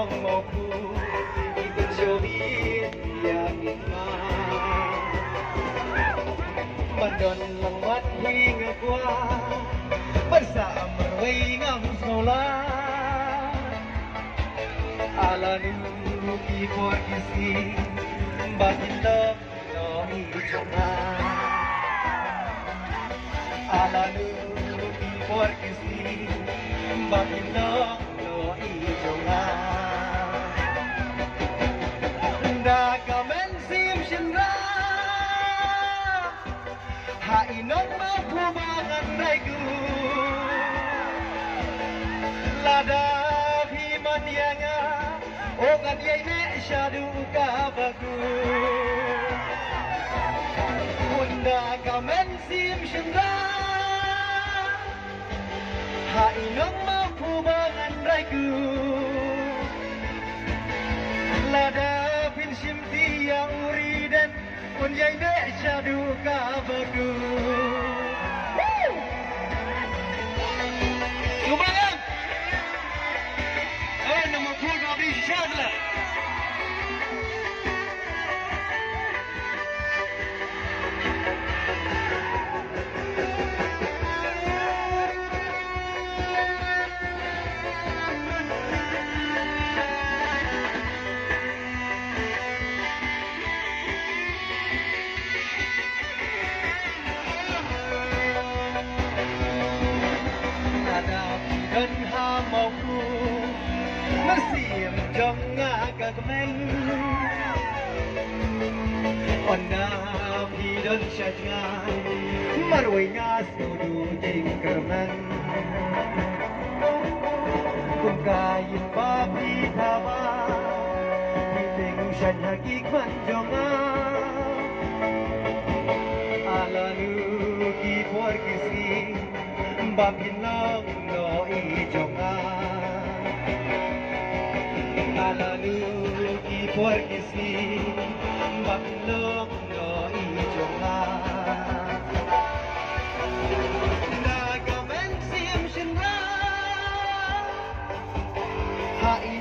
nong mau ku ikut syawin yang ma Bandon lewat hingga kuat bersama wingam sekolah ala nuki por kisi batin love no ichona ala nuki por kisi batin love no ichona da kamen sim shinra ha inong mapubangan raiku lada himan yanga ogan yene shadu ka bagu unda kamen sim shinra ha inong mapubangan raiku lada pin simti yang uriden un yene shadu ka bagu Kubayang nama pun abri syadla dan hamauku masih menjongak kemen Onda hidan syajngan marwainya sudu jingkerman Kung kayin papi tama hiting syan hakikman jongan Alanu kipor kisi Bapin lang no ijonga Alanu kipor kisi Bapin lang no ijonga Nagamen sim shinra Hai